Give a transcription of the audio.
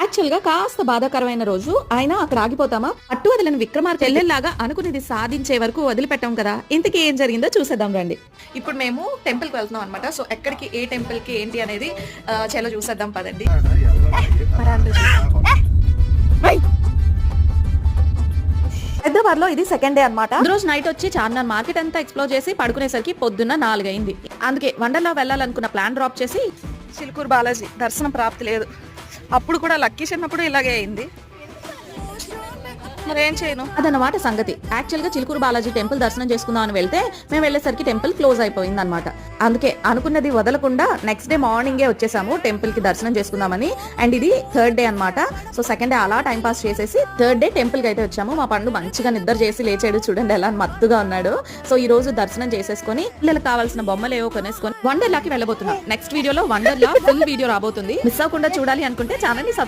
Actual గా కాస్త బాధాకరమైన రోజు. అయినా అక్కడ ఆగిపోతామా? అట్టు వదిలిన విక్రమార్క చెల్లెల్లాగా అనుకునేది సాధించే వరకు వదిలిపెట్టాం కదా. ఇంతకీ ఏం జరిగిందో చూసేద్దాం రండి. ఇప్పుడు మేము టెంపుల్ కి వెళ్తున్నాం అనమాట. సో ఎక్కడికి, ఏ టెంపుల్ కి ఏంటి అనేది చాలా చూసేద్దాం పదండి. హైదరాబాద్ లో ఇది సెకండ్ డే అనమాట. రోజు నైట్ వచ్చి చార్మినార్ మార్కెట్ అంతా ఎక్స్ప్లోర్ చేసి పడుకునేసరికి పొద్దున్న 4 అయింది. అందుకే వండర్లా వెళ్ళాలనుకున్న ప్లాన్ డ్రాప్ చేసి చిలుకూరు బాలాజీ దర్శనం ప్రాప్తి లేదు. అప్పుడు కూడా లక్కీ చిన్నప్పుడు ఇలాగే అయింది. మరి ఏం చేయను అదన్నమాట సంగతి. యాక్చువల్ గా చిలుకూరు బాలాజీ టెంపుల్ దర్శనం చేసుకుందాం అని వెళ్తే మేము వెళ్ళేసరికి టెంపుల్ క్లోజ్ అయిపోయింది అనమాట. అందుకే అనుకున్నది వదలకుండా నెక్స్ట్ డే మార్నింగే వచ్చేసాము టెంపుల్ కి దర్శనం చేసుకుందామని. అండ్ ఇది థర్డ్ డే అనమాట. సో సెకండ్ డే అలా టైం పాస్ చేసేసి థర్డ్ డే టెంపుల్ కి అయితే వచ్చాము. మా పండు మంచిగా నిద్ర చేసి లేచాడు, చూడండి ఎలా మత్తుగా ఉన్నాడు. సో ఈ రోజు దర్శనం చేసేసుకొని పిల్లలకు కావాల్సిన బొమ్మలు ఏవో కొనేసుకొని వండర్లాకి వెళ్ళబోతున్నాం. నెక్స్ట్ వీడియోలో వండర్లా ఫుల్ వీడియో రాబోతుంది. మిస్ అవ్వకుండా చూడాలి అనుకుంటే ఛానల్ ని సబ్స్క్రైబ్